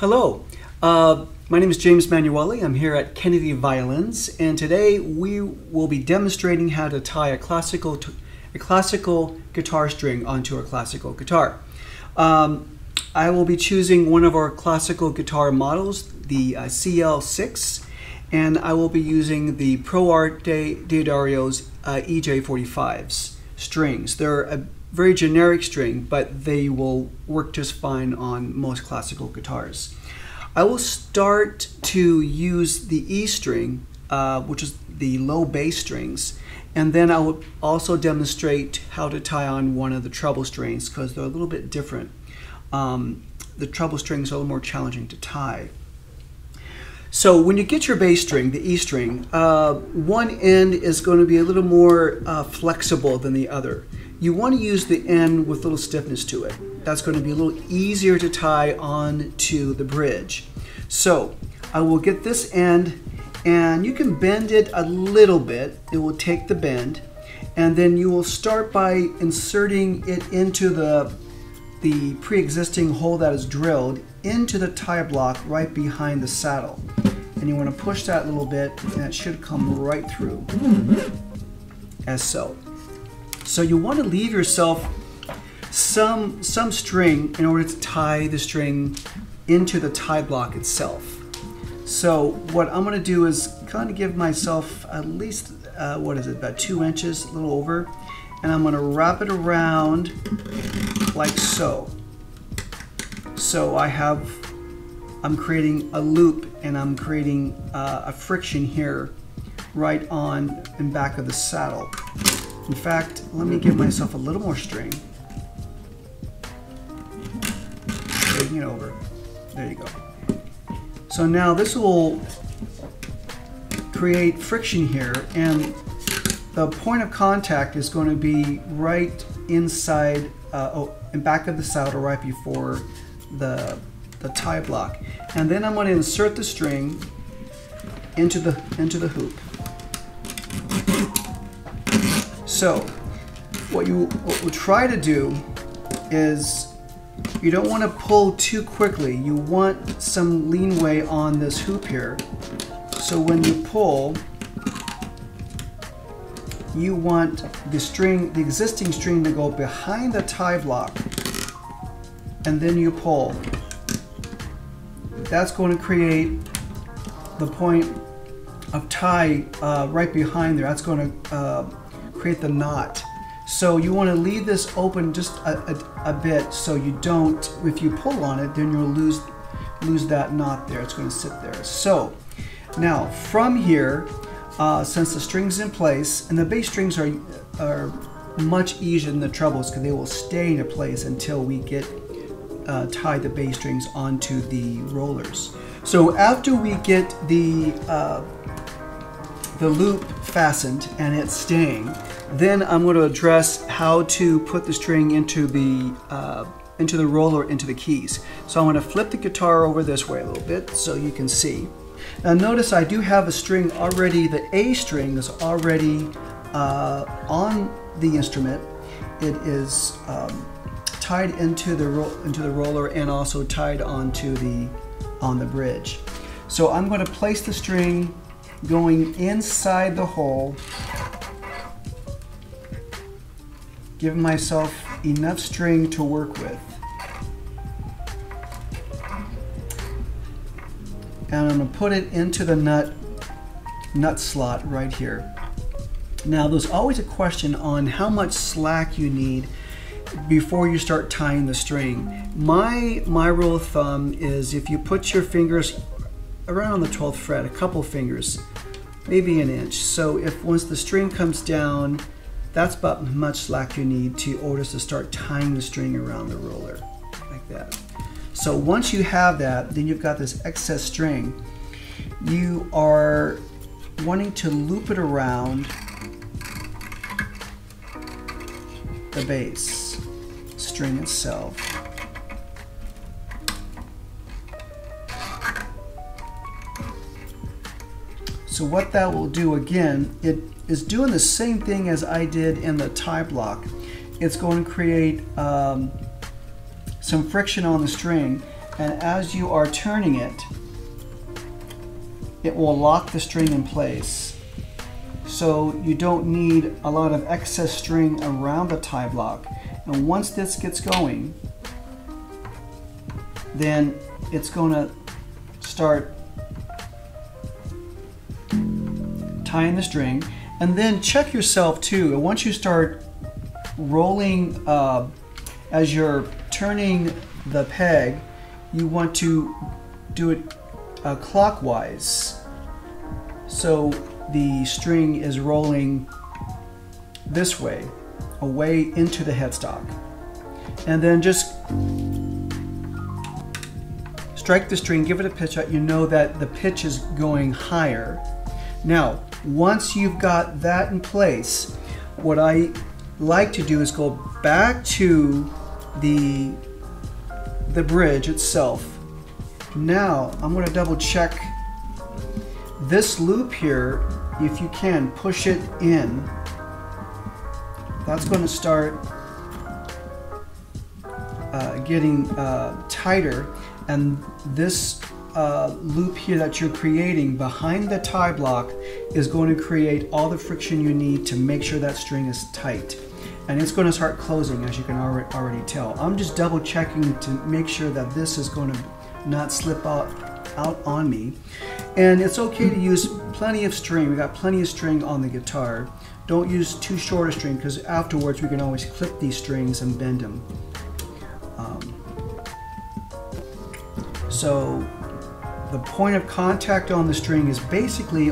Hello, my name is James Manuele. I'm here at Kennedy Violins, and today we will be demonstrating how to tie a classical guitar string onto a classical guitar. I will be choosing one of our classical guitar models, the CL6, and I will be using the ProArt Diodario's EJ45s strings. They're a very generic string, but they will work just fine on most classical guitars. I will start to use the E string, which is the low bass strings, and then I will also demonstrate how to tie on one of the treble strings because they're a little bit different. The treble strings are a little more challenging to tie. So when you get your bass string, the E string, one end is going to be a little more flexible than the other. You want to use the end with a little stiffness to it. That's going to be a little easier to tie on to the bridge. So I will get this end, and you can bend it a little bit. It will take the bend, and then you will start by inserting it into the pre-existing hole that is drilled into the tie block right behind the saddle. And you want to push that a little bit, and it should come right through, as so. So you want to leave yourself some string in order to tie the string into the tie block itself. So what I'm going to do is kind of give myself at least, about 2 inches, a little over, and I'm going to wrap it around like so. So I'm creating a loop, and I'm creating a friction here right on in back of the saddle. In fact, let me give myself a little more string. Taking it over. There you go. So now this will create friction here, and the point of contact is going to be right inside, in back of the saddle, right before the tie block. And then I'm going to insert the string into the hoop. So what we'll try to do is, you don't want to pull too quickly. You want some leeway on this hoop here. So when you pull, you want the existing string to go behind the tie block, and then you pull. That's going to create the point of tie right behind there. That's going to create the knot. So you want to leave this open just a bit, so you don't, if you pull on it, then you'll lose that knot there. It's going to sit there. So now from here, since the string's in place, and the bass strings are much easier than the trebles because they will stay in place until we get tie the bass strings onto the rollers. So after we get the loop fastened and it's staying, then I'm going to address how to put the string into the roller, into the keys. So I'm going to flip the guitar over this way a little bit so you can see. Now notice I do have a string already. The A string is already on the instrument. It is tied into the roller and also tied on the bridge. So I'm going to place the string going inside the hole, give myself enough string to work with, and I'm going to put it into the nut slot right here. Now there's always a question on how much slack you need before you start tying the string. My rule of thumb is if you put your fingers around the 12th fret, a couple fingers, maybe an inch. So once the string comes down, that's about how much slack you need to order to start tying the string around the roller, like that. So once you have that, then you've got this excess string. You are wanting to loop it around the bass string itself. So what that will do, again, it is doing the same thing as I did in the tie block. It's going to create some friction on the string, and as you are turning it, it will lock the string in place. So you don't need a lot of excess string around the tie block. And once this gets going, then it's going to start tying the string. And then check yourself too. And once you start rolling, as you're turning the peg, you want to do it clockwise. So the string is rolling this way, away into the headstock. And then just strike the string, give it a pitch out. You know that the pitch is going higher. Now, once you've got that in place, what I like to do is go back to the bridge itself. Now, I'm going to double check this loop here. If you can, push it in. That's going to start getting tighter, and this loop here that you're creating behind the tie block is going to create all the friction you need to make sure that string is tight. And it's going to start closing, as you can already tell. I'm just double checking to make sure that this is going to not slip out on me. And it's okay to use plenty of string. We got plenty of string on the guitar. Don't use too short a string, because afterwards we can always clip these strings and bend them. So the point of contact on the string is basically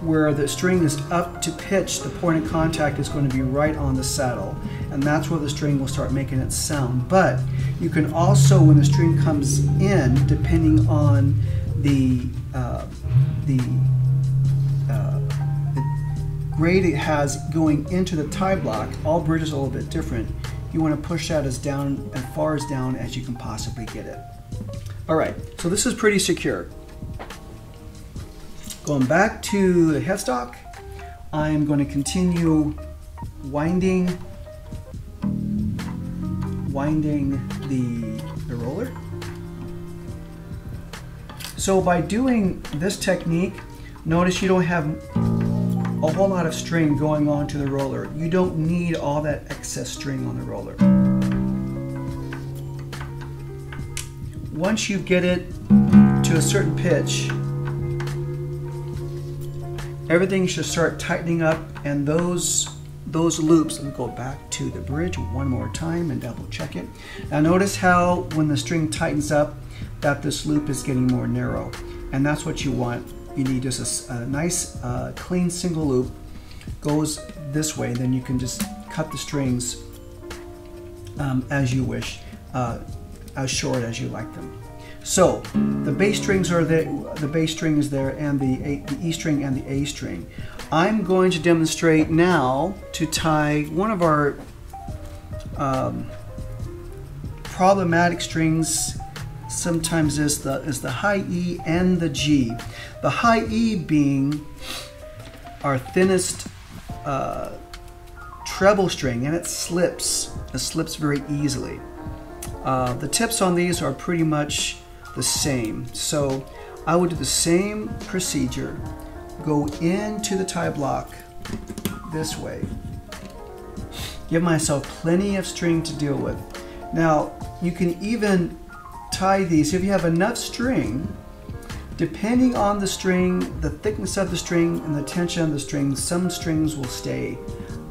where the string is up to pitch. The point of contact is going to be right on the saddle, and that's where the string will start making its sound. But you can also, when the string comes in, depending on the grade it has going into the tie block, all bridges are a little bit different. You want to push that as far down as you can possibly get it. All right, so this is pretty secure. Going back to the headstock, I'm going to continue winding the roller. So by doing this technique, notice you don't have a whole lot of string going on to the roller. You don't need all that excess string on the roller. Once you get it to a certain pitch, everything should start tightening up, and those loops, let me go back to the bridge one more time and double check it. Now notice how when the string tightens up that this loop is getting more narrow, and that's what you want. You need just a nice clean single loop, goes this way, then you can just cut the strings as you wish, as short as you like them. So the bass strings are there, the bass string is there, and the E string and the A string. I'm going to demonstrate now to tie one of our problematic strings. Sometimes is the high E and the G. The high E being our thinnest treble string, and it slips. It slips very easily. The tips on these are pretty much the same. So I would do the same procedure. Go into the tie block this way. Give myself plenty of string to deal with. Now you can even tie these if you have enough string. Depending on the string, the thickness of the string, and the tension of the string, some strings will stay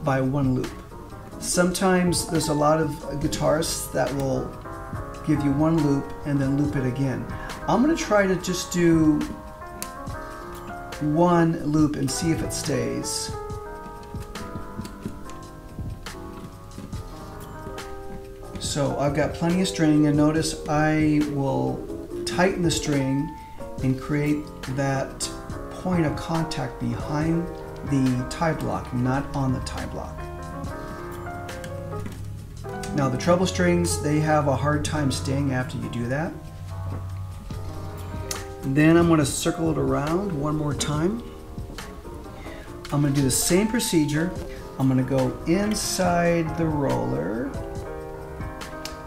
by one loop. Sometimes there's a lot of guitarists that will give you one loop and then loop it again. I'm going to try to just do one loop and see if it stays. So I've got plenty of string, and notice I will tighten the string and create that point of contact behind the tie block, not on the tie block. Now the treble strings, they have a hard time staying after you do that. Then I'm going to circle it around one more time. I'm going to do the same procedure. I'm going to go inside the roller.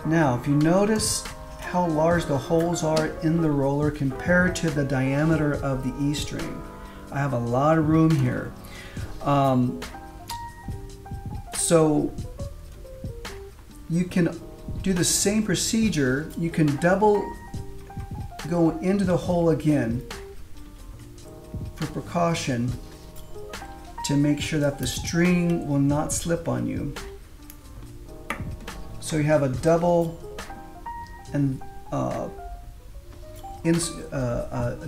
Now if you notice how large the holes are in the roller compared to the diameter of the E string. I have a lot of room here. So you can do the same procedure. You can double go into the hole again for precaution to make sure that the string will not slip on you. So you have a double and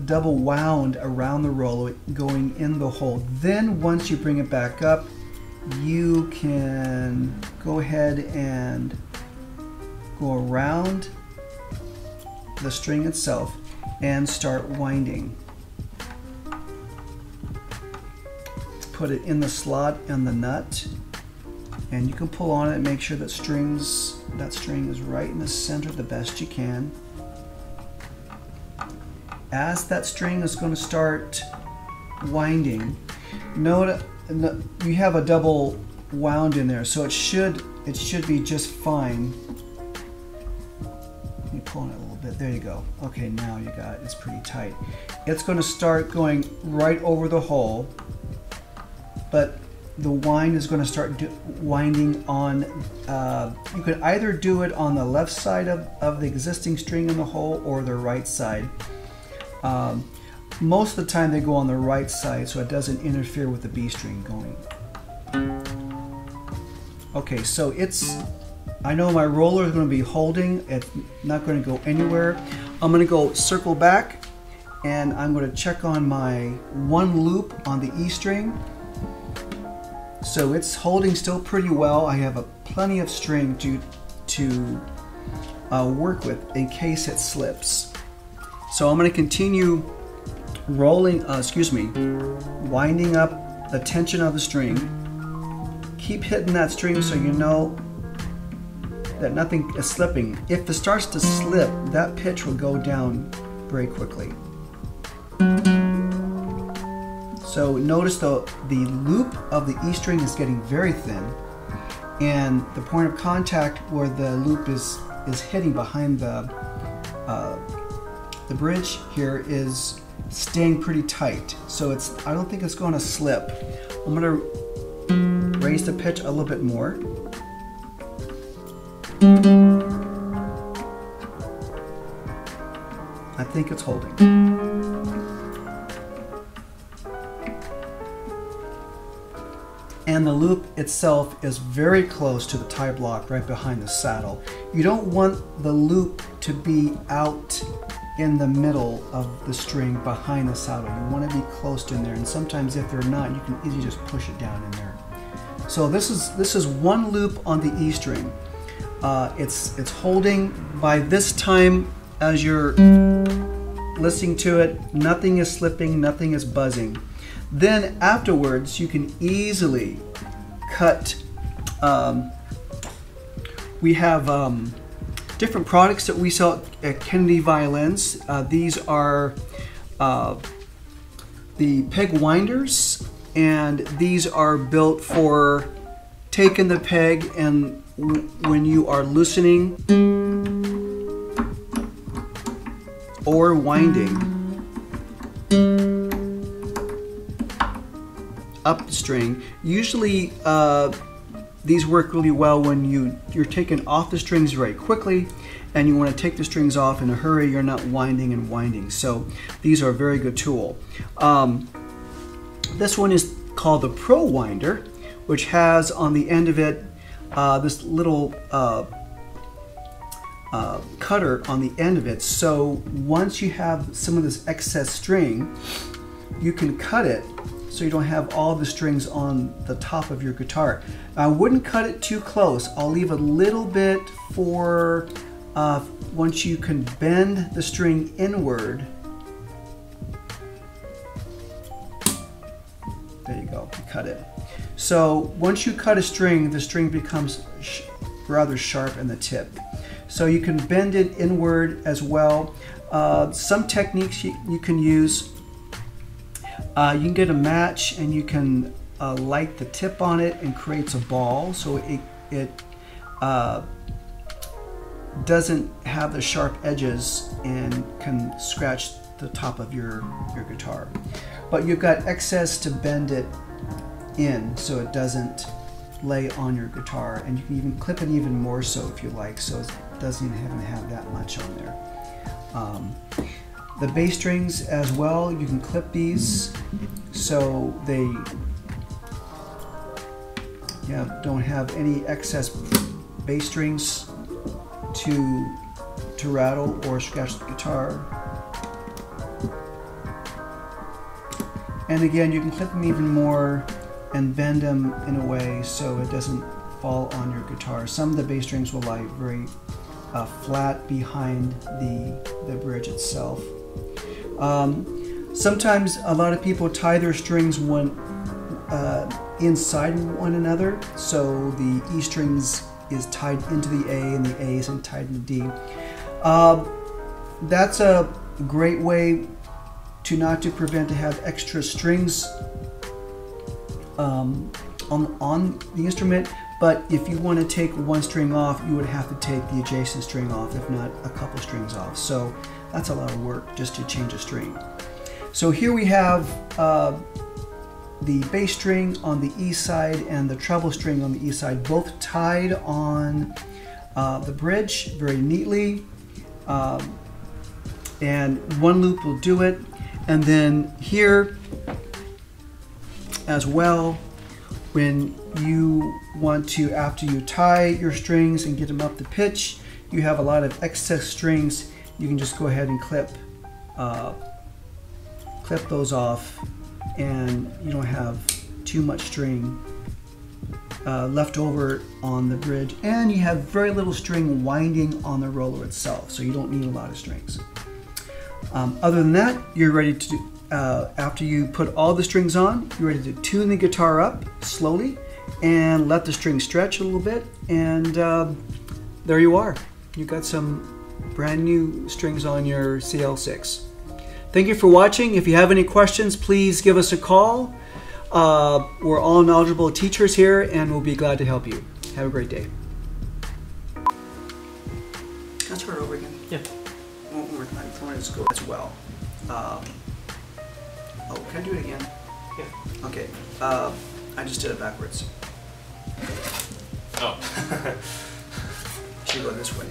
double wound around the roller going in the hole. Then once you bring it back up, you can go ahead and go around the string itself and start winding. Put it in the slot and the nut, and you can pull on it and make sure that string is right in the center the best you can. As that string is going to start winding, note you have a double wound in there, so it should be just fine. Let me pull on it a little bit. There you go. Okay, now you got it. It's pretty tight. It's going to start going right over the hole, but the wind is going to start winding on. You could either do it on the left side of the existing string in the hole or the right side. Most of the time they go on the right side so it doesn't interfere with the B string going. Okay, so I know my roller is going to be holding. It's not going to go anywhere. I'm going to go circle back and I'm going to check on my one loop on the E string. So it's holding still pretty well. I have plenty of string to work with in case it slips. So I'm going to continue winding up the tension of the string. Keep hitting that string so you know that nothing is slipping. If it starts to slip, that pitch will go down very quickly. So notice the loop of the E string is getting very thin, and the point of contact where the loop is hitting behind the bridge here is staying pretty tight. So I don't think it's going to slip. I'm going to raise the pitch a little bit more. I think it's holding. And the loop itself is very close to the tie block right behind the saddle. You don't want the loop to be out in the middle of the string behind the saddle. You want to be close in there, and sometimes if they're not, you can easily just push it down in there. So this is one loop on the E string. It's holding. By this time, as you're listening to it, nothing is slipping, nothing is buzzing. Then afterwards, you can easily cut. We have different products that we sell at Kennedy Violins. These are the peg winders, and these are built for taking the peg and when you are loosening or winding up the string. Usually these work really well when you're taking off the strings very quickly and you want to take the strings off in a hurry. You're not winding and winding. So these are a very good tool. This one is called the Pro Winder, which has on the end of it this little cutter on the end of it. So once you have some of this excess string, you can cut it so you don't have all the strings on the top of your guitar. I wouldn't cut it too close. I'll leave a little bit for once you can bend the string inward. There you go, you cut it. So once you cut a string, the string becomes rather sharp in the tip. So you can bend it inward as well. Some techniques you can use. You can get a match and you can light the tip on it and creates a ball. So doesn't have the sharp edges and can scratch the top of your guitar. But you've got excess to bend it in so it doesn't lay on your guitar, and you can even clip it even more so if you like, so it doesn't even have that much on there. The bass strings as well, you can clip these so they don't have any excess bass strings to rattle or scratch the guitar. And again, you can clip them even more and bend them in a way so it doesn't fall on your guitar. Some of the bass strings will lie very flat behind the bridge itself. Sometimes a lot of people tie their strings inside one another, so the E strings is tied into the A and the A is tied into D. That's a great way not to prevent to have extra strings on the instrument, but if you want to take one string off, you would have to take the adjacent string off, if not a couple strings off. So that's a lot of work just to change a string. So here we have the bass string on the E side and the treble string on the E side, both tied on the bridge very neatly, and one loop will do it. And then here as well, when you want to, after you tie your strings and get them up the pitch, you have a lot of excess strings, you can just go ahead and clip those off, and you don't have too much string left over on the bridge, and you have very little string winding on the roller itself, so you don't need a lot of strings. Other than that, you're ready to do, after you put all the strings on, you're ready to tune the guitar up slowly and let the string stretch a little bit, and there you are. You've got some brand new strings on your CL6. Thank you for watching. If you have any questions, please give us a call. We're all knowledgeable teachers here, and we'll be glad to help you. Have a great day. Can I start over again? Yeah. One more time. I want to just go as well. Oh, can I do it again? Yeah. Okay. I just did it backwards. Oh. Should go this way.